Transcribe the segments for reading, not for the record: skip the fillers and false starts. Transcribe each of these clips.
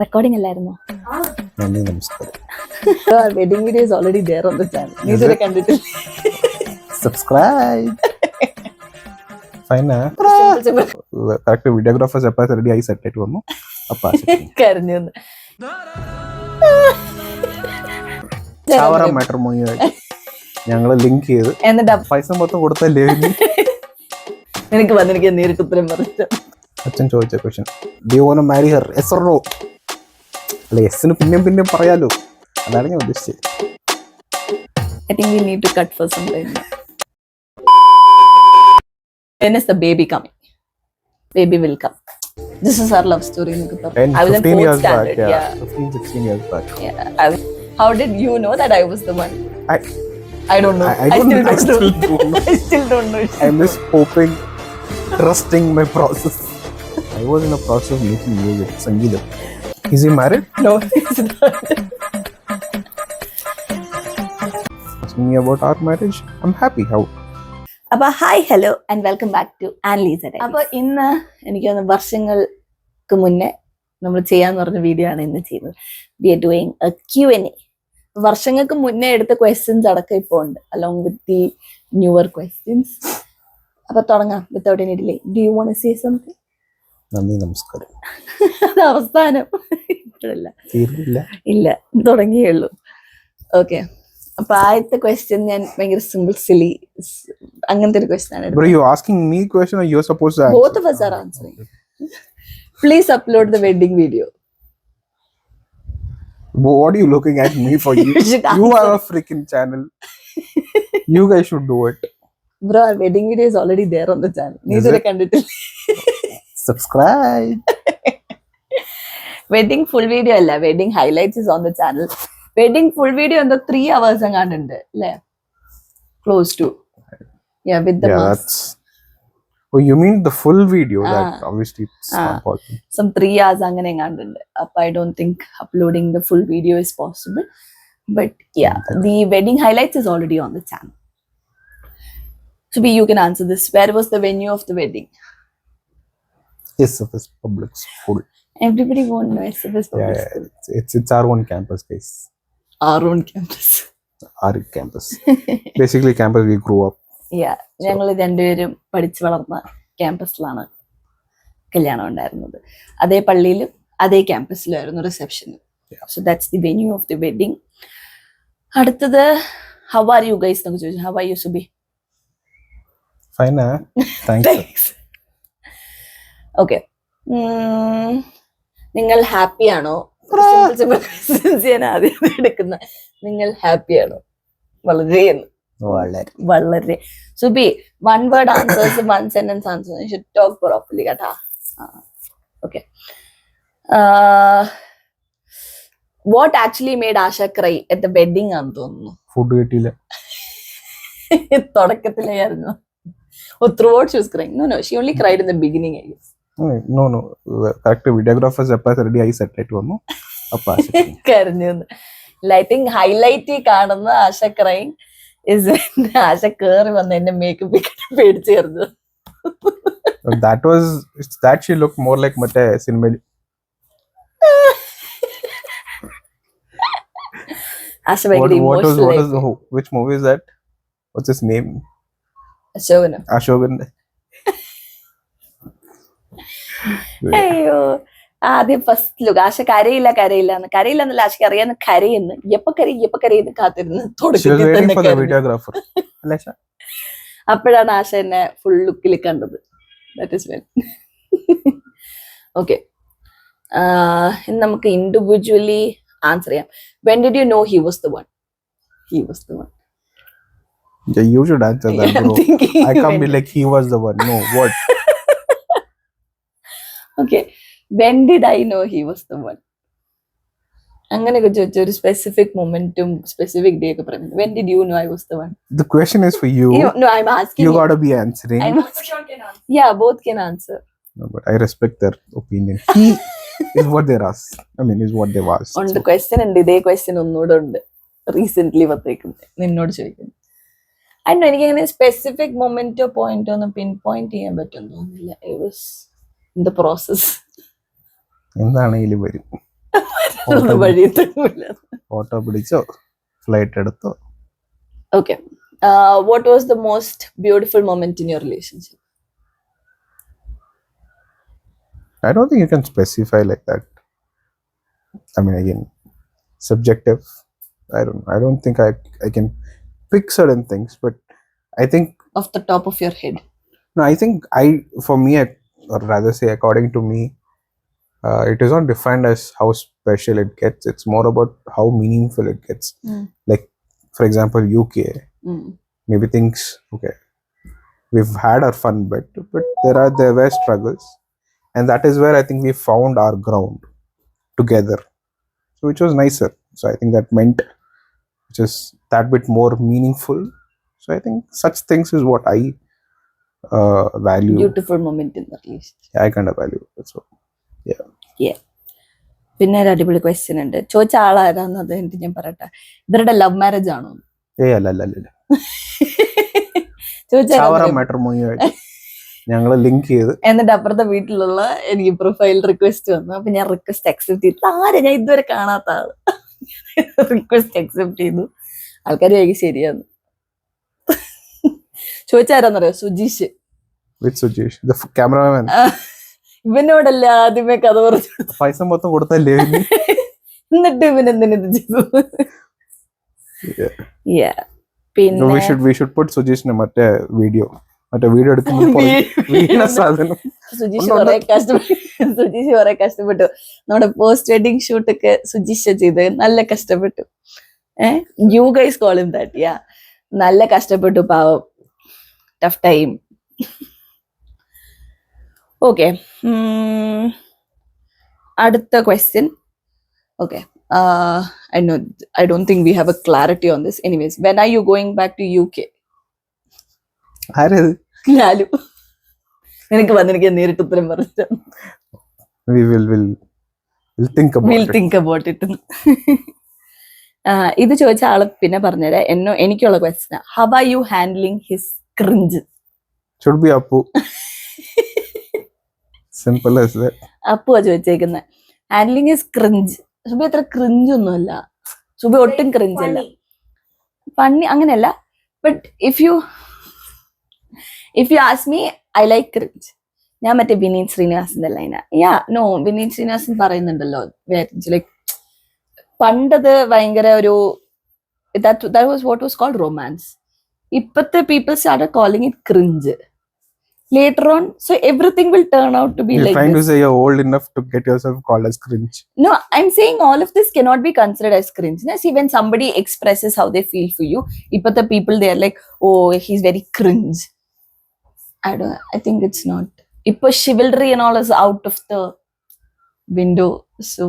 Recording അല്ലായിരുന്നോ? നന്ദി നമസ്കാരം. Our wedding video is already there on the channel. നീ ഇതുവരെ കണ്ടിട്ടില്ല. Subscribe. Fine. കറക്റ്റ് വീഡിയോഗ്രാഫേഴ്സ് എപ്പോൾ റെഡി ആയി സെറ്റ് ആയിട്ട് വന്നു. അപ്പം കരഞ്ഞു ചാവറ മാട്രിമോണിയായിട്ട് ഞങ്ങൾ ലിങ്ക് ചെയ്ത് എന്നിട്ട് പൈസ മൊത്തം കൊടുത്തല്ലേ നിനക്ക് വന്നിരിക്കാൻ നേരിട്ട് ഉത്തരം പറഞ്ഞു. അച്ഛൻ ചോദിച്ച question, do you want to marry her? Yes or no? അല്ല, യെസ്സിന് പിന്നെയും പറയാലോ, അതാണ് ഞാൻ ഉദ്ദേശിച്ചത്. I think we need to cut for some time. When is the baby coming? Baby will come. This is our love story. I was in 4th standard. Back, yeah. 15-16 years back. Yeah. How did you know that I was the one? I don't know. I still don't know. I'm just hoping, trusting my process. I was in a process of making music. Sangeetam. Is he married? No, he's not. Asking me about our marriage. I'm happy. How? അപ്പൊ hi hello and welcome back to Eliza Diaries. അപ്പൊ ഇന്ന് എനിക്ക് തോന്നുന്നു വർഷങ്ങൾക്ക് മുന്നേ നമ്മൾ ചെയ്യാന്ന് പറഞ്ഞ വീഡിയോ ആണ് ഇന്ന് ചെയ്യുന്നത്. We are doing a QnA. വർഷങ്ങൾക്ക് മുന്നേ എടുത്ത ക്വസ്റ്റ്യൻസ് അടക്കം ഇപ്പോൾ ഉണ്ട്, along with the newer questions. അപ്പൊ തുടങ്ങാം without any delay. Do you want to say something? നന്ദി നമസ്കാരം. അത് അവസാനം ഇല്ല, തുടങ്ങിയേ ഉള്ളൂ. ഓക്കെ, അപ്പൊ ആദ്യത്തെ ക്വസ്റ്റ്യൻ ഞാൻ ഭയങ്കര സിമ്പിൾ സിലി അങ്ങനത്തെ ഒരു ക്വസ്റ്റ്യൻ ആണ്. Bro, you asking me question or you're supposed to answer? Both of us are answering. Please upload the wedding video. What are you looking at me for? You have a freaking channel. You guys should do it. Bro, our wedding video is already there on the channel. Nee idhare kanditilla. Subscribe. Wedding full video alla, wedding highlights is on the channel. Wedding full video in the 3 hours angandunde alle, close to. Yeah, with the mask. Oh, you mean the full video? That obviously it's not possible. Some 3 hours angane angandunde. Up, I don't think uploading the full video is possible. But yeah, the wedding highlights is already on the channel. So you can answer this. Where was the venue of the wedding? SFS Public School. Everybody won't know SFS Public School. It's our own campus, guys. Our own campus. Our campus. Basically campus we grew up. Yeah, ഞങ്ങൾ രണ്ടുപേരും പഠിച്ചു വളർന്ന ക്യാമ്പസിലാണ് കല്യാണം ഉണ്ടായിരുന്നത്. അതേ പള്ളിയിലും അതേ ക്യാമ്പസിലായിരുന്നു reception. So that's the venue of the wedding. അടുത്തത് ഹൗ ആർ യു ഗൈസ് എന്നൊക്കെ ചോദിച്ചു. How are you Subi? Fine. Thanks. Okay, നിങ്ങൾ ഹാപ്പിയാണോ? ഞാൻ ആദ്യം എടുക്കുന്ന, നിങ്ങൾ ഹാപ്പിയാണോ? വളരെ Subi, 1 word answers, 1 sentence answers. You should talk properly, കേട്ടാ. Okay. What actually made Asha cry at the wedding ആണെന്ന് തോന്നുന്നു. ഫുഡ് കിട്ടിയില്ല. തുടക്കത്തിലായിരുന്നു. Throughout she was crying. No, she only cried in the beginning, I guess. No. Correct videographers എപ്പോൾ ready ആയി set ആയിട്ട് വന്നു. അപ്പം കരഞ്ഞു. I think highlight കാണുന്ന ആശ crying is when ആശ കേറി വന്ന് എന്നെ മേക്കപ്പ് ഇട്ട് പേടിച്ചു കയറുന്നു. that she looked more like മറ്റേ സിനിമയിൽ ആശ ഭയങ്കര emotional. which movie is that? What's his name? അശോകന്റെ. അയ്യോ, ആദ്യം ഫസ്റ്റ് ലുക്ക് ആശ കരയില്ലെന്നല്ല, ആശയ്ക്ക് അറിയാന്ന് കരയെന്ന്. എപ്പ കരയെന്ന് കാത്തിരുന്ന് അപ്പോഴാണ് ആശ എന്നെ ഫുൾ ലുക്കിൽ കണ്ടത്. That is when. ഓക്കെ, നമുക്ക് ഇൻഡിവിജ്വലി ആൻസർ ചെയ്യാം. When did you know he was the one? Yeah, you should answer that, bro. I can't be like he was the one. No, what? Okay, when did I know he was the one? അങ്ങനെയൊക്കെ ചോദിച്ചു. ഒരു specific momentum specific day ഒക്കെ പറയുന്നത്. When did you know I was the one? The question is for you. No, I'm asking you. You gotta be answering. I'm asking. Yeah, both can answer. No, but I respect their opinion. He is what they're asked. I mean, is what they've asked. On the question ഉണ്ട്, ഇതേ question ഒന്നുകൂടെ ഉണ്ട് recent വന്നേക്കുന്നത്, നിന്നോട് ചോദിക്കുന്നത്. അല്ല, എനിക്ക് അങ്ങനെ സ്പെസിഫിക് മൊമെന്റോ പോയിന്റോ ഒന്നും പിൻ പോയിന്റ് ചെയ്യാൻ പറ്റുമെന്ന് തോന്നുന്നില്ല. It was in the process. എന്താണെങ്കിലും വരും. ഓട്ടോ പിടിച്ചോ ഫ്ലൈറ്റ് എടുത്തോ. Okay. What was the most beautiful moment in your relationship? I don't think you can specify like that. I mean, again, subjective. I don't think I can pick certain things, but I think Off the top of your head. no, I think for me, or rather say, according to me, it is not defined as how special it gets. It's more about how meaningful it gets. Like, for example, UK. Maybe things okay. We've had our fun bit, but there were struggles, and that is where I think we found our ground together, so which was nicer. So I think that meant just that bit more meaningful. So I think such things is what I value. Beautiful moment in the relationship. I kind of value. So yeah. പിന്നെ ഒരു അടിപൊളി question ഉണ്ട്. ചോദിച്ച ആളാരാന്നത് എനിക്ക് ഞാൻ പറയട്ടെ. ഇവരുടെ love marriage ആണോ? അല്ല. ഞങ്ങള് ലിങ്ക് ചെയ്ത് എന്നിട്ട് അപ്പുറത്തെ വീട്ടിലുള്ള എനിക്ക് പ്രൊഫൈൽ റിക്വസ്റ്റ് വന്നു. അപ്പൊ ഞാൻ റിക്വസ്റ്റ് അക്സെപ്റ്റ് ചെയ്തു. ആരെ ഞാൻ ഇതുവരെ കാണാത്ത ആള് റിക്വസ്റ്റ് അക്സെപ്റ്റ് ചെയ്തു. ആൾക്കാർ ചോദിക്കും ശരിയാന്ന്. ചോദിച്ചാരാന്നറിയോ? സുജീഷ്. ക്യാമറമാൻ. ഇവനോടല്ല ആദ്യമേ കഥ പറഞ്ഞു. പൈസ മൊത്തം കൊടുത്തല്ലേ. എന്നിട്ട് ഇവനെന്തിനത് ചെയ്തു? പിന്നെ we should put സുജീഷിന് മറ്റേ വീഡിയോ എടുക്കുമ്പോൾ സാധനം. സുജീഷ് കുറെ കഷ്ടപ്പെട്ടു. നമ്മുടെ പോസ്റ്റ് വെഡിങ് ഷൂട്ടൊക്കെ സുജീഷ് ചെയ്ത് നല്ല കഷ്ടപ്പെട്ടു. You guys call him that. Yeah, നല്ല കഷ്ടപ്പെട്ടു പാവം. Tough time. ഓക്കെ, അടുത്ത question. Okay, I don't think we have a clarity on this. Anyways, when are you going back to UK? Lalu, നിനക്ക് വന്നെനിക്ക് നേരിട്ട് ഉത്തരം പറഞ്ഞു. We'll think about it. ഇത് ചോദിച്ച ആള് പിന്നെ പറഞ്ഞുതരാം. എനിക്കുള്ള question, how are you handling his cringe? Should be Appu. Simple as that. അപ്പുവാ ചോദിച്ചേക്കുന്നത്. Handling his cringe. സുബി അത്ര ക്രിഞ്ച് ഒന്നുമല്ല. സുബി ഒട്ടും ക്രിഞ്ച് അല്ല. ഫണ്ണി അങ്ങനെയല്ല. But if you ask me, I like cringe. ഞാൻ മറ്റേ വിനീത് ശ്രീനിവാസന്റെ ലൈന. വിനീത് ശ്രീനിവാസൻ പറയുന്നുണ്ടല്ലോ, ലൈക്ക് പണ്ടത് ഭയങ്കര ഒരു that was what was called romance. ഇപ്പത്തെ people started calling it cringe later on, so everything will turn out to be you're like trying this. To say you're old enough to get yourself called as cringe. No, I'm saying all of this cannot be considered as cringe. See, when somebody expresses how they feel for you, ipatha people, they are like, oh, he's very cringe. I think it's not. Ippa chivalry and all is out of the window, so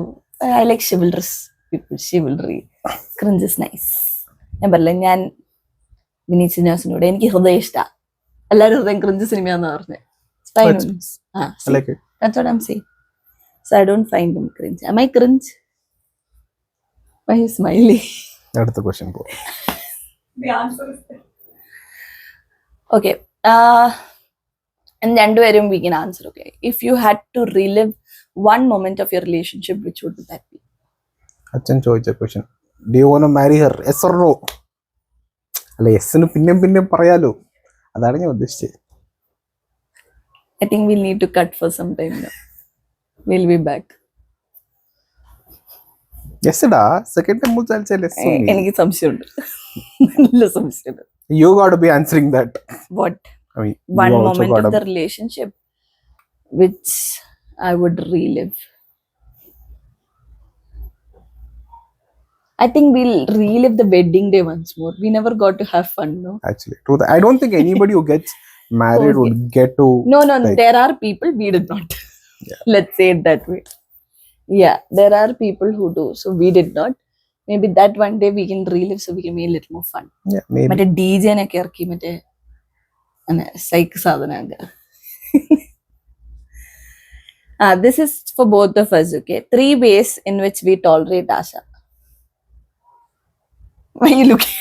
I like chivalrous people. Chivalry. Cringe is nice. ഞാൻ വിനീത് ശ്രീനിവാസനോട് എനിക്ക് ഹൃദയം ഇഷ്ടാ. എല്ലാരും ഹൃദയം cringe സിനിമയാന്ന് പറഞ്ഞു. That's what I'm saying. So I don't find him cringe. Am I cringe? Why are you smiling? That's the question. The answer is there. Okay. And രണ്ടുപേരും we can answer. Okay. If you had to relive one moment of your relationship, which would that be? അച്ഛൻ ചോദിച്ച question. Do you want to marry her? Yes or no? അല്ല, യെസ്സിന് പിന്നെ പറയാലോ. അതാണ് ഞാൻ ഉദ്ദേശിച്ചത്. I think we'll need to cut for some time now. We'll be back. Yes da, second time മുതൽ എനിക്ക് സംശയമുണ്ട്. നല്ല സംശയമുണ്ട്. You got to be answering that. What? I mean, one moment of the relationship which I would relive. I think we'll relive the wedding day once more. We never got to have fun, no? Actually, true. I don't think anybody who gets married would get to. No. There are people we did not. Yeah. Let's say it that way. Yeah, there are people who do. So we did not. Maybe that one day we can relive, so we can make a little more fun. Yeah, maybe. Mate DJ ne kerki mate psych sadhanaga. This is for both of us. Okay, 3 ways in which we tolerate Asha. Why are you looking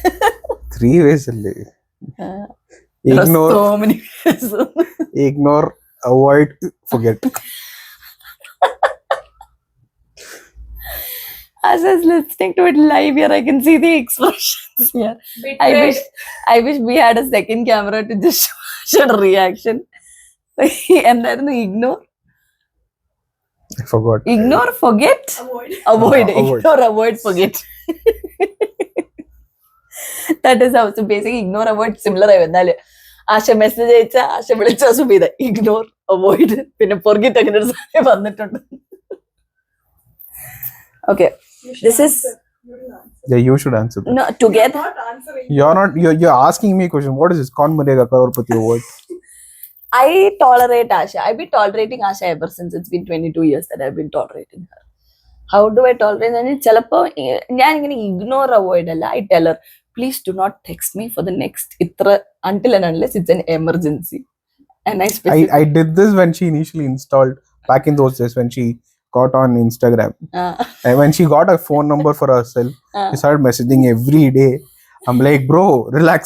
at 3 ways only. Ignore. So many ways. Ignore, avoid, forget. Asha is listening to it live here. I can see the expressions here. Betrayed. I wish we had a second camera to just show Asha's reaction. എന്തായിരുന്നു ignore? I forgot. Ignore, forget? Avoid. Avoid. Avoid. Ignore, avoid, forget. That is how. So basically ignore, avoid similar ആയി വന്നാല് ആശ message അയച്ച ആശ വിളിച്ച സുബീത ignore avoid പിന്നെ forget അങ്ങനെ ഒരു സാധനം വന്നിട്ടുണ്ട്. Okay. You should This is answer. You will answer. Yeah, you should answer that. no together. Not answering. You're asking me a question. What is this? Kaun marega crorepati award? I tolerate Asha. I've been tolerating Asha ever since it's been 22 years that I've been tolerating her. How do I tolerate her? ചിലപ്പോൾ ഞാൻ ഇങ്ങനെ ignore avoid അല്ല. I tell her, please do not text me for the next ഇത്ര until and unless it's an emergency. And I did this when she initially installed back in those days when she got on Instagram. And when she got a phone number for herself, she started messaging every day. I'm like, bro, relax.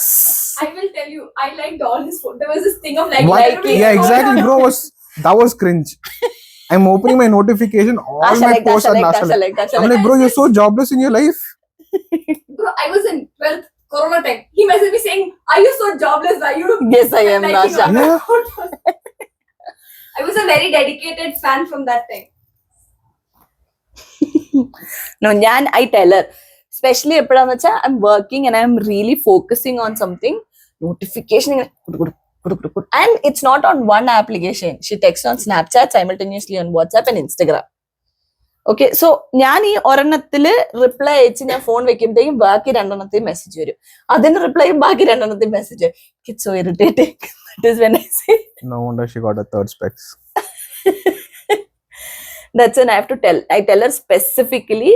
I will tell you, I liked all his photos. There was this thing of like, What? everybody Yeah, is exactly, going bro. on. That was cringe. I'm opening my notification, all Asha my like, posts Asha are like, Asha Asha like. like, Asha I'm like. like, bro, you're so jobless in your life. Bro, I was in 12th Corona time. He messaged me saying, "Are you so jobless? Are you?" Yes, I am liking Asha. all my Yeah. photos?" I was a very dedicated fan from that time. No, I tell her, especially എപ്പോഴാന്ന് വെച്ചാൽ I'm working and I'm really focusing on something, notification and it's not on one application. She texts on Snapchat simultaneously on WhatsApp and Instagram. Okay, so ഞാൻ ഈ ഒരെണ്ണത്തില് reply അയച്ച് ഞാൻ phone വെക്കുമ്പോഴത്തേക്കും ബാക്കി രണ്ടെണ്ണത്തിൽ message വരും. അതിന് reply ബാക്കി രണ്ടെണ്ണത്തിൽ message വരും. It's so irritating. That is when I say. No wonder she got a third specs. That's when I have to tell. I tell her specifically,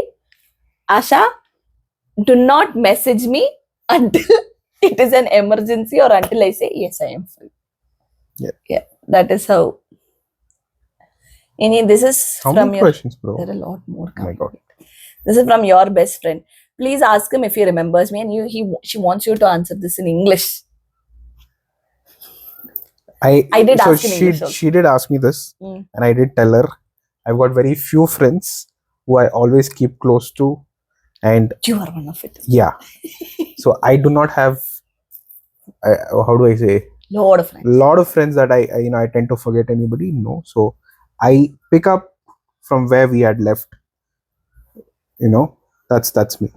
Asha, do not message me until it is an emergency or until I say, yes, I am free. Yeah. That is how. This is How from many your. questions, bro? There are a lot more. Oh my God. This is from your best friend. Please ask him if he remembers me, and she wants you to answer this in English. I did so ask in English also. she did ask me this, and I did tell her I've got very few friends who I always keep close to, and You are one of it. yeah, so I do not have how do I say Lot of friends. lot of friends that I tend to forget anybody. No, so I pick up from where we had left. That's me.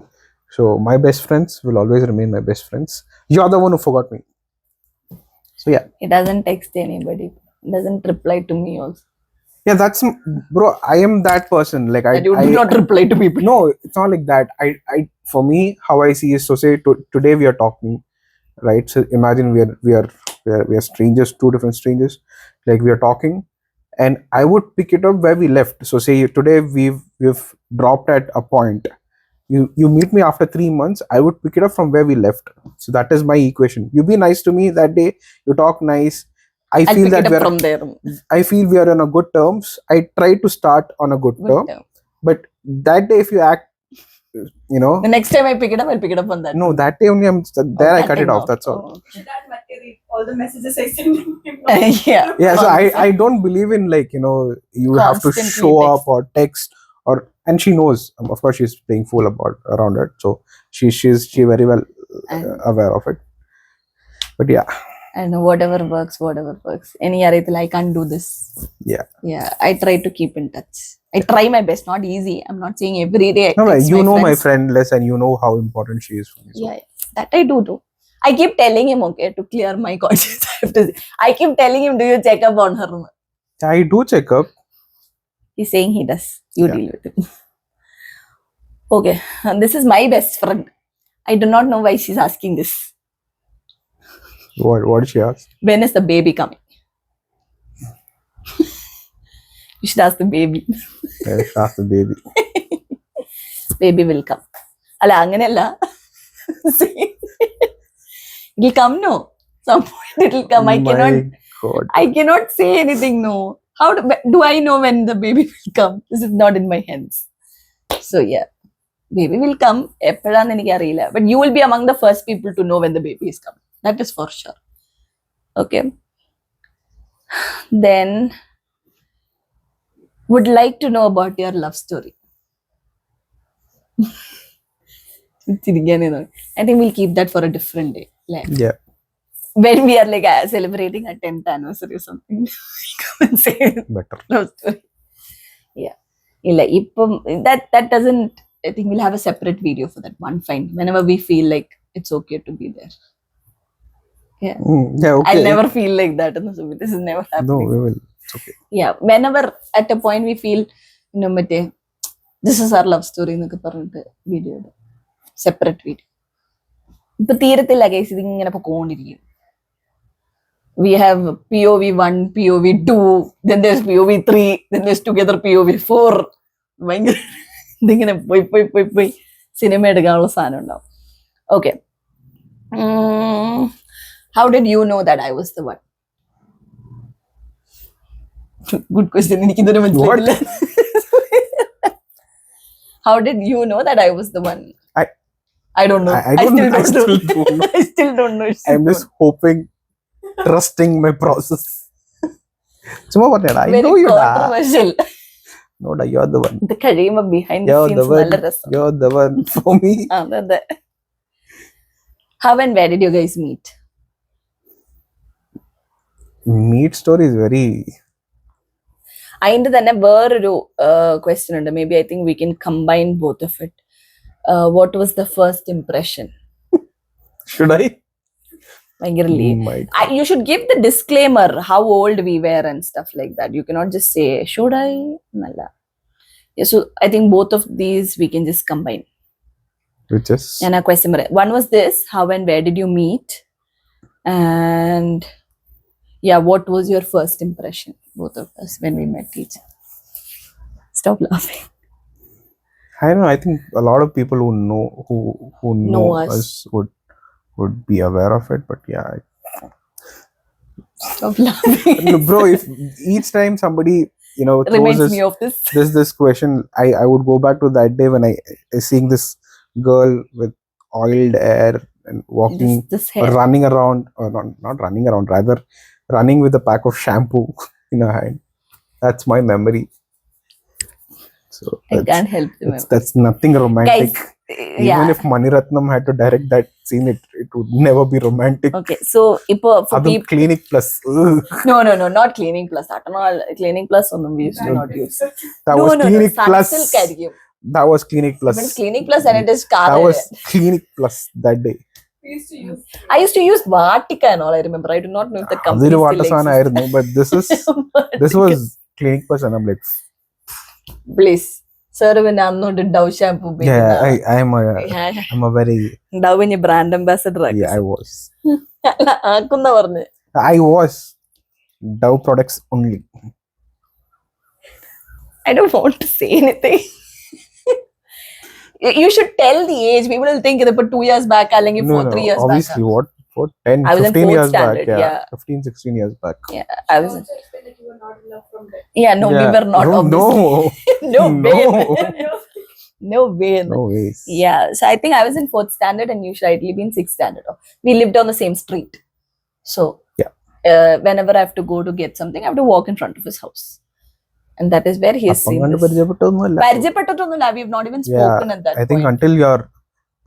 So my best friends will always remain my best friends. You're the one who forgot me. So yeah. He doesn't text anybody. Doesn't reply to me also. Yeah, that's bro. I am that person. Like And you do not reply to people. No, it's not like that. For me, how I see is, so say today we are talking, right? So imagine we are strangers, two different strangers. Like we are talking, and I would pick it up where we left. So say today we've dropped at a point. You meet me after 3 months. I would pick it up from where we left. So that is my equation. You be nice to me that day. You talk nice. I'll pick feel it that up from there. I feel we are on a good terms. I try to start on a good term. But that day, if you act, The next time I pick it up, I'll pick it up on that. no, that day only I that cut it time off. That's all. Oh, okay. That material, all the messages I send him. Yeah. Yeah, so I don't believe in you have to Constantly show text. up or text and she knows. Of course, she's playing fool around it. So she's very well aware of it. But yeah. And whatever works. Any arithal, I can't do this. Yeah. Yeah. I try to keep in touch. I try my best. Not easy. I'm not saying every day. No, text you know my friends. friend less, and you know how important she is for me. So. Yeah, that I do too. I keep telling him, okay, to clear my conscience. I keep telling him, do you check up on her? I do check up. He's saying he does. You deal with it. Okay, and this is my best friend. I do not know why she's asking this. What did she ask? When is the baby coming? You should ask the baby. Yeah, she asked the baby. Baby will come. Alla, anganella. It will come, no. Some point it will come. My God. I cannot say anything, no. How do I know when the baby will come? This is not in my hands. So yeah, baby will come. But you will be among the first people to know when the baby is coming. That is for sure. Okay. Then, would like to know about your love story. I think we'll keep that for a different day. Like, Yeah. when we are like celebrating a 10th anniversary or something, we come and say Better. love story. Yeah. That doesn't, I think we'll have a separate video for that one fine. Whenever we feel like it's okay to be there. Yeah. Yeah, okay. I'll never feel like that in the movie. This is never No, happening. we will. It's okay. Yeah. Whenever at a point we feel, this is our love story എന്നൊക്കെ പറഞ്ഞിട്ട് video ഇടും. Separate video. ഇപ്പൊ തീരത്തില്ല guys, ഇതിങ്ങനെ പൊക്കോണ്ടിരിക്കും. We have POV 1, POV 2, then there's POV 3, then there's together POV 4. ഭയങ്കര ഇതിങ്ങനെ പോയി cinema എടുക്കാനുള്ള സാധനം ഉണ്ടാവും. Okay. How did you know that I was the one? Good question. എനിക്കിതൊരു മനസ്സിലായില്ല. How did you know that I was the one? I don't know. I still don't know. I still don't know. I'm just hoping, trusting my process. ചുമ്മാ പറഞ്ഞാ I know you da. Controversial. No da, you're the one. ഇത് കഴിയുമ്പോ behind the You're scenes the one. നല്ല രസം. You're the one for me. അതെ. How and where did you guys meet? Meet story is very. അതിന്റെ തന്നെ വേറൊരു question ഉണ്ട്. Maybe I think we can combine both of it. What was the first impression? Should I? ഭയങ്കരല്ലേ? My God. You should give the disclaimer how old we were and stuff like that. You cannot just say should I? Nalla. Yeah, so I think both of these we can just combine. Which is. And a question. One was this: how and where did you meet? And yeah, what was your first impression, both of us, when we met each other? Stop laughing. I don't know. I think a lot of people who know Know us. us would be aware of it. But yeah, Stop laughing. no, bro. If each time somebody throws Reminds me of this. this question, I would go back to that day when I seeing this girl with oiled hair and walking This or hair. running around, or not running around, rather running with a pack of shampoo in her hand. That's my memory. So I can't help remember. that's nothing romantic. Guys, Even yeah. if Maniratnam had to direct that scene, it would never be romantic. Okay, so for Adum people, clinic plus. Ugh. no, not cleaning plus. That all cleaning plus on we used to not use. That no, was no, clinic no. plus. Sunsilk carry. That was clinic plus. But it's cleaning plus and it is car. That was clinic plus that day. We used to use. I used to use Vatica and all. I remember. I do not know if the company Adil still water sana exists. I know, but this was clinic plus, and I'm like, Please, sir, when I'm not a Dove shampoo. yeah, I'm a very Dove in your brand ambassador. yeah, I was ആക്കുന്ന പറഞ്ഞു. I was Dove products only. I don't want to say anything. You should tell the age. People will think it 2 years back, അല്ലെങ്കിൽ 3 years obviously back. what 10 I was in 15 fourth years standard, back, yeah. 15 16 years back. Yeah, I was. Also explained that you were not in love from there. Yeah, no, we Yeah. were not. No, obviously. no, No way. no. No way. No ways. Yeah, so I think I was in 4th standard and you should ideally be in 6th standard. We lived on the same street. So, Yeah. Whenever I have to go to get something, I have to walk in front of his house. And that is where he is അപ്പം seen കണ്ട് this. പരിചയപ്പെട്ടൊന്നുമല്ല. പരിചയപ്പെട്ടിട്ടൊന്നുമില്ല. We've not even spoken at that I think point. until your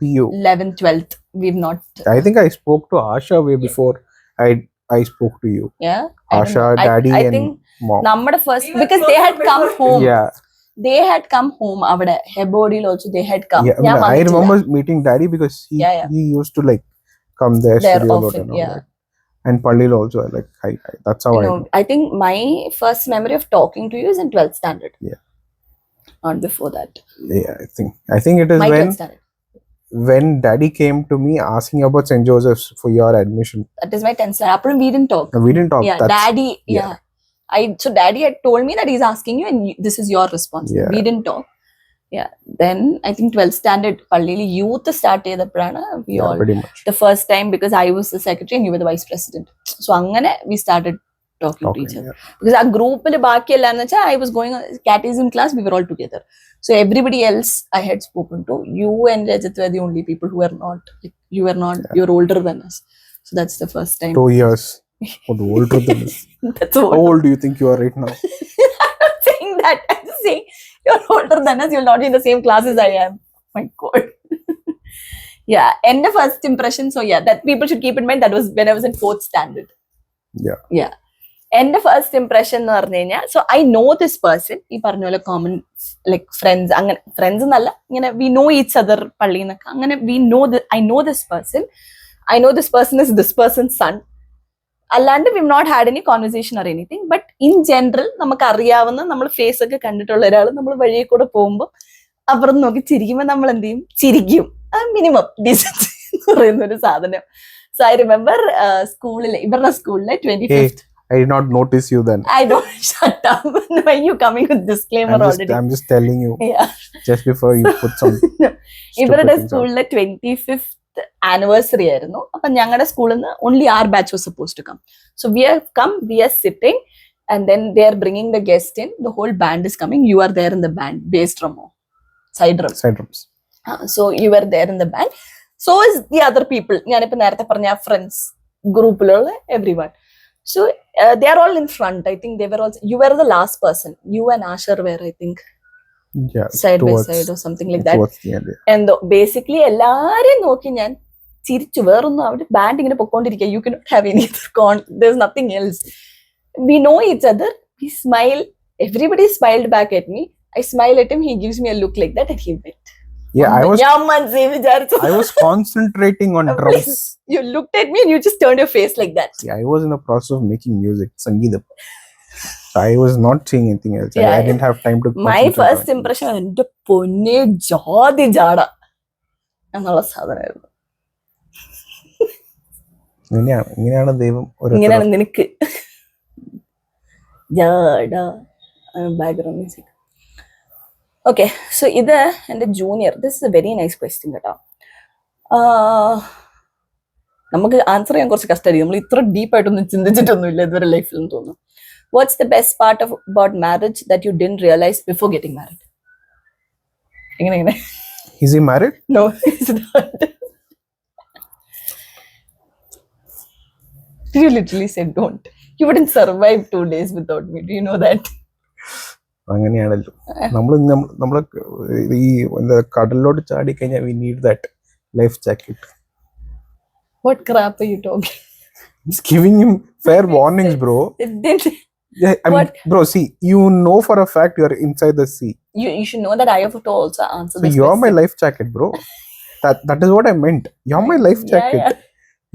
PU. 11th, 12th, we've not. I think I spoke to Asha way before I spoke to you. Yeah. I don't Asha, know. Daddy, I and think Mom. നമ്മുടെ first, We were because close they had to come before. home. Yeah, They had come home. അവിടെ Hebodil also they had come. yeah. ഞാൻ I വന്നിട്ടില്ല. remember meeting Daddy because Yeah, yeah. he used to like come there There studio lot often, and all yeah. that. And Pallil also like hi. That's how I know. I think my first memory of talking to you is in 12th standard. Yeah. Not before that. Yeah, I think it is My 12th when standard. Daddy came to me asking about St. Joseph's for your admission. That is my 10th standard. Apple we didn't talk. We didn't talk. Yeah, That's, Daddy. yeah. Yeah. So Daddy had told me that he's asking you and this is your response. Yeah. We didn't talk. Yeah. Then I think 12th standard, Pallili youth start ചെയ്തപ്പോഴാണ് we yeah, all pretty much the first time because I was the secretary and you were the vice president. So അങ്ങനെ we started talking to each talking. other. Yeah. Because our group ബാക്കിയെല്ലാന്ന് വെച്ചാൽ I was going on catechism class, we were all together. So everybody else I had spoken to, you and Rajat were the only people who were not, like, you were not, Yeah. you're older than us. So that's the first time. 2 years. Oh, the older than us. That's all. How old do you think you are right now? I'm not saying that. I'm just saying you're older than us. You'll not be in the same class as I am. My God. Yeah, and the first impression. So yeah, that people should keep in mind that was when I was in 4th standard. Yeah. എന്റെ first impression എന്ന് പറഞ്ഞു കഴിഞ്ഞാൽ so I know this person ഈ പറഞ്ഞ പോലെ common like friends അങ്ങനെ friends എന്നല്ല ഇങ്ങനെ വി നോ ഈച്ച് അതർ പള്ളിയിൽ നിന്നൊക്കെ അങ്ങനെ I know this person is this person son അല്ലാണ്ട് we not had any conversation or anything but in general നമുക്ക് അറിയാവുന്ന നമ്മൾ ഫേസ് ഒക്കെ കണ്ടിട്ടുള്ള ഒരാൾ നമ്മൾ വഴിയെ കൂടെ പോകുമ്പോൾ അപ്പുറം നോക്കി ചിരിക്കുമ്പോൾ നമ്മൾ എന്ത് ചെയ്യും ചിരിക്കും മിനിമം ഡീസൻസി എന്ന് പറയുന്ന ഒരു സാധനം സോ ഐ റിമെമ്പർ ഇവരുടെ സ്കൂളിലെ 25th. I did not notice you then. I don't shut up. Why are you coming with disclaimer already? I'm just telling you. Yeah. Just before you put some. ഇവരുടെ സ്കൂളിലെ 25th anniversary ആയിരുന്നു. അപ്പൊ ഞങ്ങളുടെ സ്കൂളിൽ നിന്ന് only our batch was supposed to come. So we are sitting and then they are bringing the guest in. The whole band is coming. You are there in the band, bass drum or side drums. So you were there in the band. So is the other people. ഞാനിപ്പോ നേരത്തെ പറഞ്ഞ friends ഗ്രൂപ്പിലുള്ള everyone. So they are all in front. I think they were also. You were the last person. You and Asher were, I think, side by side or something like that. And basically, എല്ലാരെയും നോക്കി ഞാൻ ചിരിച്ചു. വേറൊന്നും അവിടെ band ഇങ്ങനെ പൊക്കോണ്ടിരിക്കുക. You cannot have any other there's nothing else. We know each other. We smile. Everybody smiled back at me. I smile at him. He gives me a look like that, and he went. Yeah, I was concentrating on drums. Please, you looked at me and you just turned your face like that. Yeah, I was in the process of making music, Sangeetam. So I was not saying anything else. Yeah, I didn't have time to. My first impression, എന്റെ പൊന്നെ ജാതി ജാട എന്നുള്ള സാധനമായിരുന്നു. ഇങ്ങനെയാണ് ദൈവം ഇങ്ങനെയാണ് നിനക്ക് ജാട background music. Okay, so ഇത് എൻ്റെ junior. This is A very nice question കേട്ടോ. നമുക്ക് ആൻസർ ചെയ്യാൻ കുറച്ച് കഷ്ടമായിരിക്കും. നമ്മൾ ഇത്ര ഡീപ്പായിട്ടൊന്നും ചിന്തിച്ചിട്ടൊന്നുമില്ല ഇതുവരെ ലൈഫിൽ എന്ന് തോന്നുന്നു. What's the best part of about marriage that you didn't realise before getting married? എങ്ങനെ? Is he married? No, he's not. You literally said don't. You wouldn't survive 2 days without me. Do you know that? അങ്ങനെയാണല്ലോ നമ്മള് ഈ കടലിലോട്ട് ചാടി കഴിഞ്ഞാൽ we need that life jacket. What crap are you talking? Just giving him fair warnings, bro. Yeah, I mean, bro, see, you know for a fact you are inside the sea. You should know that I have to also answer this. So you're my life jacket, bro. That is what I meant. You're my life jacket. Yeah.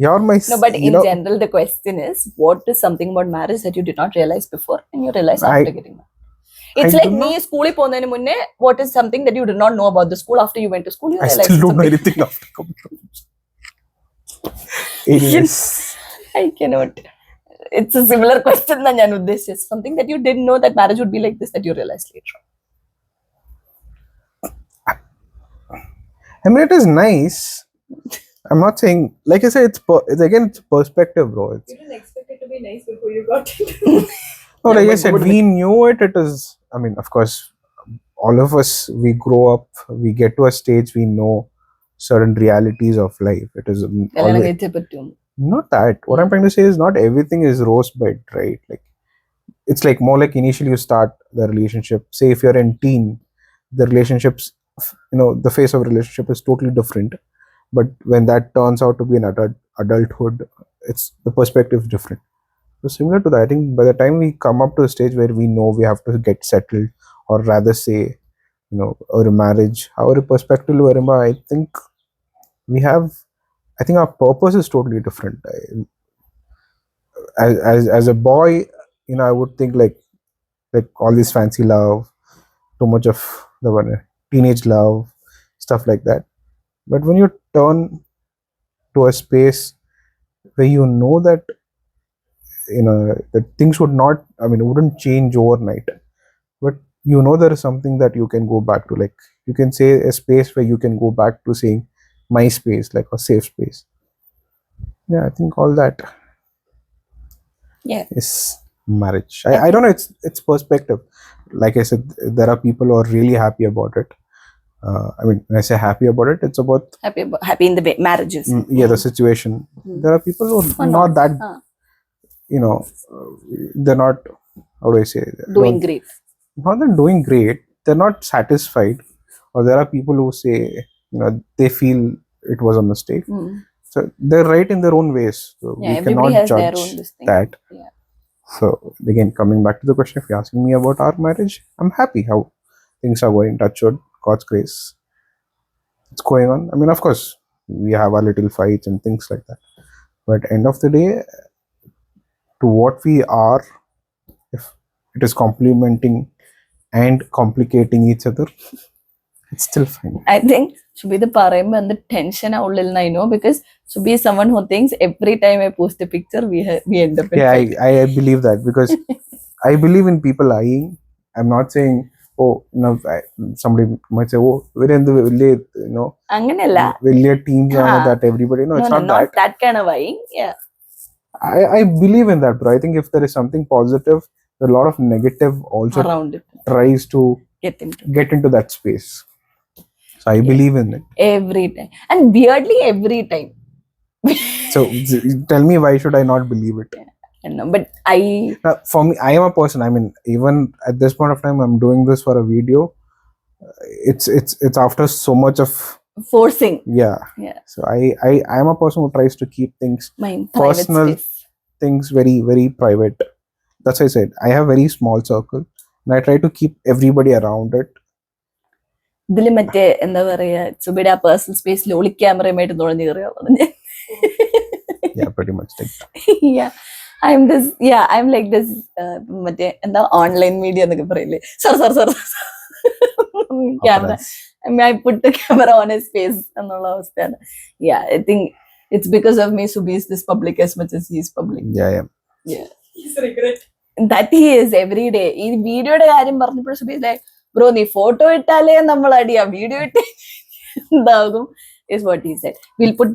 You're my. No, but in general, the question is, what is something about marriage that you did not realize before and you realize after getting married? It's like me school പോകുന്നതിന് മുന്നേ, what is something that you did not know about the school after you went to school? You I still don't know anything after coming from school. I cannot. It's a similar question than ഞാൻ ഉദ്ദേശിച്ചത്. Something that you didn't know that marriage would be like this that you realized later on. I mean, it is nice. I'm not saying, like I said, it's perspective, bro. You didn't expect it to be nice before you got it. No, like I said, we knew it. It is. I mean, of course, all of us, we grow up, we get to a stage, we know certain realities of life. It is not that. What I'm trying to say is not everything is rosebud, right? Like, it's like more like initially you start the relationship. Say if you're in teen, the relationships, the face of relationship is totally different. But when that turns out to be an adulthood, the perspective is different. So similar to that, I think by the time we come up to a stage where we know we have to get settled, or rather say, our marriage, our perspective, I think our purpose is totally different. As a boy, I would think like all this fancy love, too much of the teenage love, stuff like that. But when you turn to a space where you know that that things wouldn't change overnight, but there is something that you can go back to, like you can say a space where you can go back to saying my space, like a safe space. Yeah, I think all that is marriage. I don't know, it's perspective. Like I said, there are people who are really happy about it. When I say happy about it, it's about happy in the marriages. The situation. There are people who are not that. They're not. How do I say? Doing great. Not that doing great. They're not satisfied, or there are people who say, they feel it was a mistake. So they're right in their own ways. So Yeah, we everybody cannot has their judge own this thing. that. Yeah. So again, coming back to the question, if you're asking me about our marriage, I'm happy how things are going. Touch wood, God's grace, it's going on. I mean, of course, we have our little fights and things like that. But end of the day, to what we are, if it is complementing and complicating each other, it's still fine. I think Subhi the പറയുമ്പോൾ എന്ത് tension ആ ഉള്ളിൽ I know, because Subhi is someone who thinks every time I post a picture we end up in Yeah, fight. I believe that, because I believe in people lying. I'm not saying, oh, somebody might say, oh, we're in the അങ്ങനെയല്ല. വലിയ teams that everybody, no, it's No, not not that. that kind of lying. Yeah. I believe in that, bro. I think if there is something positive, a lot of negative also Around it. tries to Get into that space. So I believe in it. every time, and weirdly every time. So tell me, why should I not believe it? I know, but Now, for me, I am a person. I mean, even at this point of time, I'm doing this for a video. It's after so much of forcing. yeah. So I am a person who tries to keep things, My private personal space. things, very very private. That's why I said I have very small circle, and I try to keep everybody around it. ഇതില് മറ്റേ എന്താ പറയാ, സുബിയുടെ ആ personal സ്പേസിൽ ഒളി ക്യാമറയുമായിട്ട് നുഴഞ്ഞു കയറിയുള്ളത്. Yeah, pretty much like that. Yeah, I'm like this മറ്റേ എന്താ ഓൺലൈൻ മീഡിയ എന്നൊക്കെ പറയില്ലേ, sir camera, I put the camera on his face എന്നുള്ള അവസ്ഥയാണ്. Yeah, I think it's because of me Subhi is this public as much as he is public. Yeah. He's regret. That he is every day. ഈ വീഡിയോയുടെ കാര്യം പറഞ്ഞപ്പോൾ Subi like, bro നീ photo ഇട്ടാലേ നമ്മൾ അടിയാ, video ഇട്ട് എന്താകും is what he said. We'll put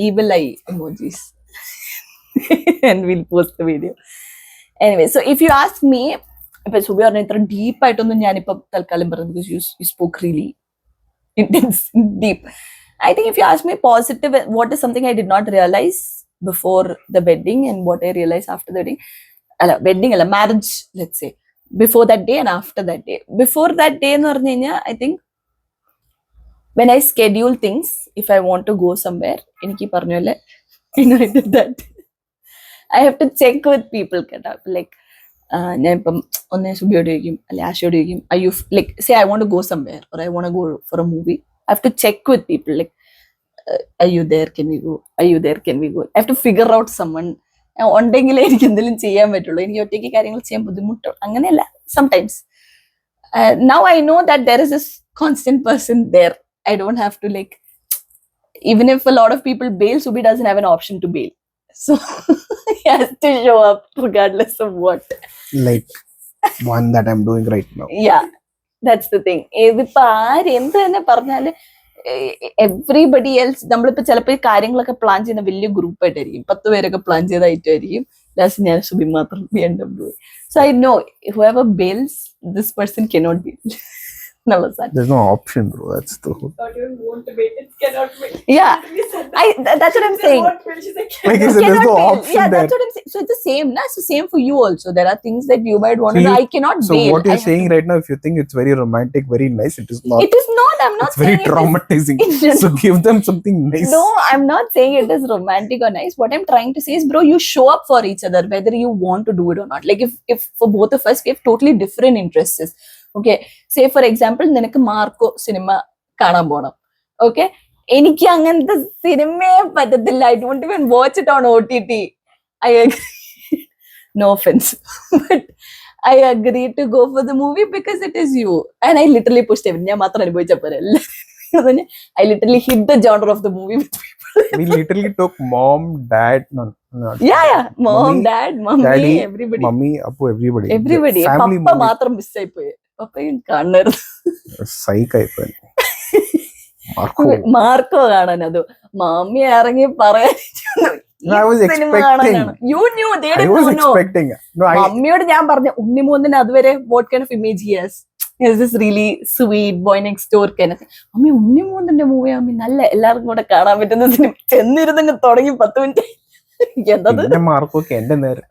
evil eye emojis and we'll post the video. Anyway, so if you ask me, ഇപ്പൊ സുബി പറഞ്ഞ ഇത്ര ഡീപ്പായിട്ടൊന്നും ഞാനിപ്പോ തൽക്കാലം പറഞ്ഞു, because you spoke really intense, deep. I think if you ask me positive, what is something I did not realize before the wedding and what I realized after the wedding, marriage, let's say, before that day and after that day. Before that day എന്ന് പറഞ്ഞു കഴിഞ്ഞാൽ, I think when I schedule things, if I want to go somewhere, എനിക്ക് പറഞ്ഞല്ലേ, I did that. I have to check with people, കേട്ടോ. Like ഞാൻ ഇപ്പം ഒന്ന് സുബിയോട് ചോദിക്കും, അല്ലെ ആശയോട് ചോദിക്കും, like say I want to go somewhere or I want to go for a movie, I have to check with people, like are you there, can we go, are you there, can we go. I have to figure out someone ഉണ്ടെങ്കിലേ എനിക്ക് എന്തെങ്കിലും ചെയ്യാൻ പറ്റുള്ളൂ. എനിക്ക് ഒറ്റയ്ക്ക് കാര്യങ്ങൾ ചെയ്യാൻ ബുദ്ധിമുട്ടുള്ളൂ, അങ്ങനെയല്ല. Sometimes now I know that there is this constant person there. I don't have to, like, even if a lot of people bail, Subhi doesn't have an option to bail, so he has to show up regardless of what. Like one that I'm doing right now. Yeah, that's the thing. ഇതിപ്പോ ആര് എന്ത് തന്നെ പറഞ്ഞാല് everybody else, നമ്മളിപ്പോ ചിലപ്പോ ഈ കാര്യങ്ങളൊക്കെ plan ചെയ്യുന്ന വലിയ ഗ്രൂപ്പ് ആയിട്ടായിരിക്കും, 10 പേരൊക്കെ പ്ലാൻ ചെയ്തായിട്ടായിരിക്കും, ലാസ്റ്റ് ഞാൻ സുബി മാത്രം BMW. So I know whoever bails, this person cannot bail. There's no option, bro. That's the whole. Not even want to wait. It cannot wait. Yeah, that's what I'm saying. Like I said, there's no option yeah, there. that's what I'm saying. So it's the same, na? It's the same for you also. There are things that you might want So to know. you- I cannot So bail. what you're saying right now, if you think it's very romantic, very nice, it is not. It is not. I'm not It's very saying traumatizing. it is. So give them something nice. No, I'm not saying it is romantic or nice. What I'm trying to say is, bro, you show up for each other whether you want to do it or not. Like if for both of us we have totally different interests. Okay, say for example, നിനക്ക് Marco cinema കാണാൻ പോണം. Okay, എനിക്ക് അങ്ങനത്തെ സിനിമയെ പറ്റത്തില്ല. I don't even watch it on OTT. I agree. No offense, but I agree to go for the movie because it is you. And I literally pushed everything. ഞാൻ മാത്രം അനുഭവിച്ച പോലെ. I literally hit the genre of the movie with people. We literally took mom, dad, no, Yeah, mom, Mummy, dad, mummy, daddy, everybody. mummy, appu, everybody. Everybody. The family papa movie. മാത്രം മിസ്സായി പോയി. പപ്പയും കാണരുത്. Psych ആയിപ്പോയി. Marco. Marco കാണാൻ, അത് mummy ഇറങ്ങി പറയാൻ. No, I was expecting. You knew, they I didn't was know. expecting. No, മമ്മിയോട് ഞാൻ പറഞ്ഞു, ഉണ്ണിമൂന്നിന് അതുവരെ what kind of image he has. Is this really sweet boy next door kind of thing. Mummy ഉണ്ണിമൂന്നിന്റെ movie ആകുമ്പോ നല്ല എല്ലാവർക്കും കൂടെ കാണാൻ പറ്റുന്ന സിനിമ, ചെന്നിരുന്നങ്ങ് തുടങ്ങി 10 മിനിറ്റ് എന്തത്. പിന്നെ മാർക്കൊക്കെ എന്റെ നേരെ.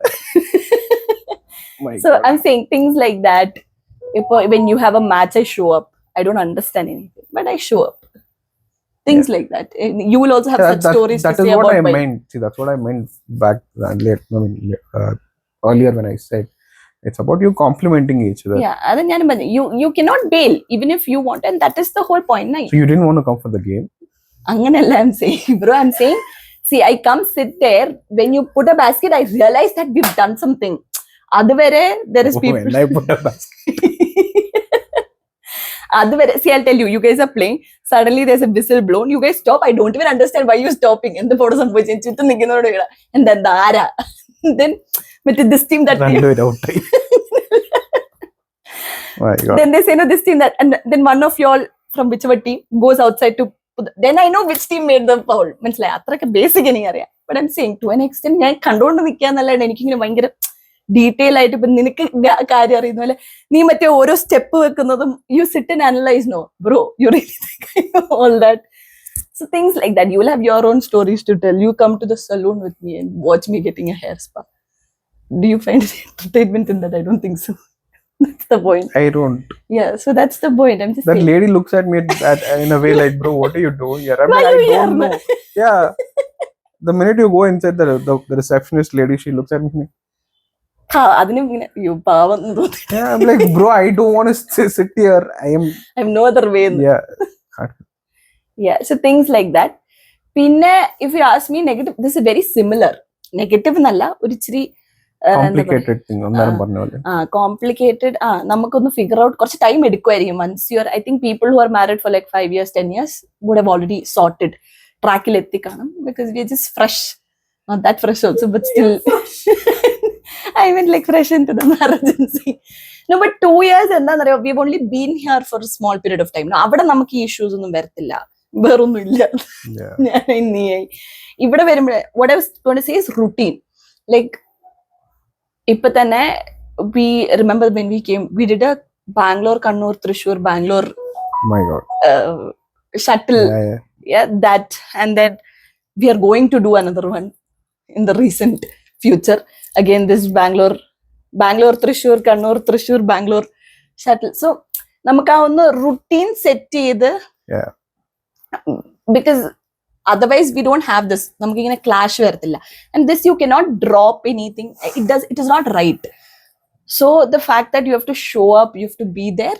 So I'm saying things like that. When you have a match, I show up. I don't understand anything, but I show up. Things like that. And you will also have such stories that to is say what about I why. meant. See, that's what I meant back then, earlier when I said it's about you complementing each other. Yeah, അത് ഞാൻ പറഞ്ഞു. You cannot bail even if you want, and that is the whole point. So you didn't want to come for the game? അങ്ങനെയല്ല I'm saying, bro. I'm saying, see, I come sit there. When you put a basket, I realize that we've done something. അതുവരെ there is people. When I put a basket. അതുവരെ, see, I'll tell you, you guys are playing. Suddenly there's a whistle blown. You guys stop. I don't even understand why you're stopping. എന്ത് പോടെ സംഭവിച്ചു? ചുറ്റും നിൽക്കുന്നവരോട് എന്താ ആരാ? Then with this team that Run it out. My God. then they say no, this team that, and then one of y'all from whichever team goes outside to then I know which team made the foul. മനസ്സിലായി? അത്രയ്ക്ക് basic എനിക്കറിയാം. But I'm saying to an extent ഞാൻ കണ്ടുകൊണ്ട് നിൽക്കാന്നല്ലാണ്ട് എനിക്കിങ്ങനെ ഭയങ്കര detail ആയിട്ട് ഇപ്പൊ നിനക്ക് കാര്യം അറിയുന്ന പോലെ നീ മറ്റേ ഓരോ സ്റ്റെപ്പ് വെക്കുന്നതും you sit and analyse no bro you really all that. So things like that. You will have your own stories to tell. You come to the salon with me and watch me getting a hair spa. Do you find entertainment in that? I don't think so. That's the point. I don't. Yeah, so that's the point. I'm just That saying. lady looks at me in a way like, bro, what are you doing here? I mean, Why I you here, don't know. Yeah. The minute you go inside, the receptionist lady, she looks at me. അതിനും ഇങ്ങനെ അയ്യോ പാവം എന്ന് തോന്നി. Yeah, I'm like, bro, I don't want to sit here. I have no other way. Yeah. Yeah, so things like that. പിന്നെ if you ask me negative, this is very similar. Negative എന്നല്ല, ഒരു ഇച്ചിരി Complicated thing. ഒന്നാലും പറഞ്ഞ പോലെ. Complicated. നമുക്കൊന്ന് figure out കുറച്ച് time എടുക്കുമായിരിക്കും. Once you are, I think people who are married for like 5 years, 10 years would have already sorted. ട്രാക്കിൽ എത്തിക്കാണും because we are just fresh. Not that fresh also, but still. I mean like fresh into the marriage. No, but 2 years എന്താണെന്നറിയോ, we've only been here for a small period of time. അവിടെ നമുക്ക് ഈ issues ഒന്നും വരത്തില്ല, വേറൊന്നും ഇല്ല. ഇവിടെ വരുമ്പോഴേ what I was going to say is routine. Like ഇപ്പൊ തന്നെ we remember when we came, we did a Bangalore, Kannur, Thrissur, Bangalore My God. shuttle. Yeah, that, and then we are going to do another one in the recent future. Again, this Bangalore, Thrissur, Kannur, Thrissur, Bangalore shuttle. So നമുക്ക് ആ ഒന്ന് routine set ചെയ്ത്, because otherwise we don't have this, നമുക്ക് ഇങ്ങനെ clash വരത്തില്ല. And this you cannot drop anything. It is not right. So the fact that you have to show up, you have to be there.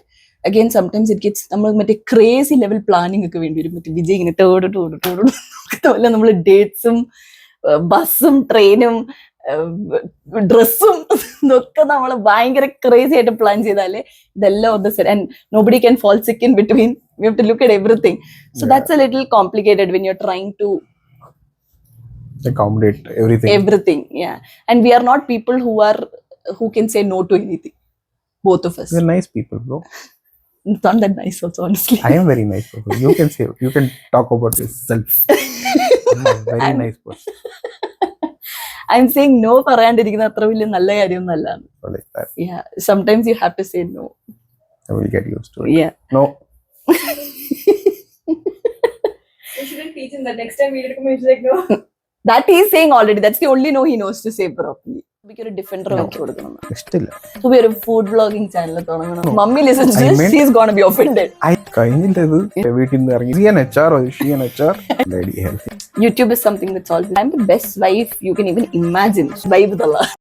Again, sometimes it gets, നമ്മൾ മറ്റേ crazy level planning ഒക്കെ വേണ്ടി വരും. മറ്റേ വിജയ് ഇങ്ങനെ ടോട് നമ്മൾ ഡേറ്റ്സും ബസ്സും ട്രെയിനും ഡ്രസ്സും ഇതൊക്കെ നമ്മൾ ഭയങ്കര ക്രേസി ആയിട്ട് പ്ലാൻ ചെയ്താലേ ഇതെല്ലാം ഒന്ന് set. And nobody can fall sick in between. We have to look at everything. So that's a little complicated when you're trying to accommodate everything. Yeah. And we are not people who can say no to anything. Both of us. We're nice people, bro. Not that nice also, honestly. I am very nice person. You can talk about yourself. I'm a very nice person. I'm saying no പറയാണ്ടിരിക്കുന്ന അത്ര വലിയ നല്ല കാര്യം ഒന്നല്ല. Like that. Yeah, sometimes you have to say no. I will get used to it. Yeah. No. You shouldn't teach him that. Next time we come, he's like, no. That he is saying already. That's the only no he knows to say properly. ഒരു defender വാങ്ങിച്ചു കൊടുക്കണം. ഇഷ്ടമില്ല. So ഒരു food vlogging channel തുടങ്ങണം. Mummy listens to this, she's gonna be offended. കഴിഞ്ഞിട്ടത് വീട്ടിൽ നിന്ന് ഇറങ്ങി. She an HR. Lady help. YouTube is something that's all. I'm the best wife you can even imagine. Wife with Allah.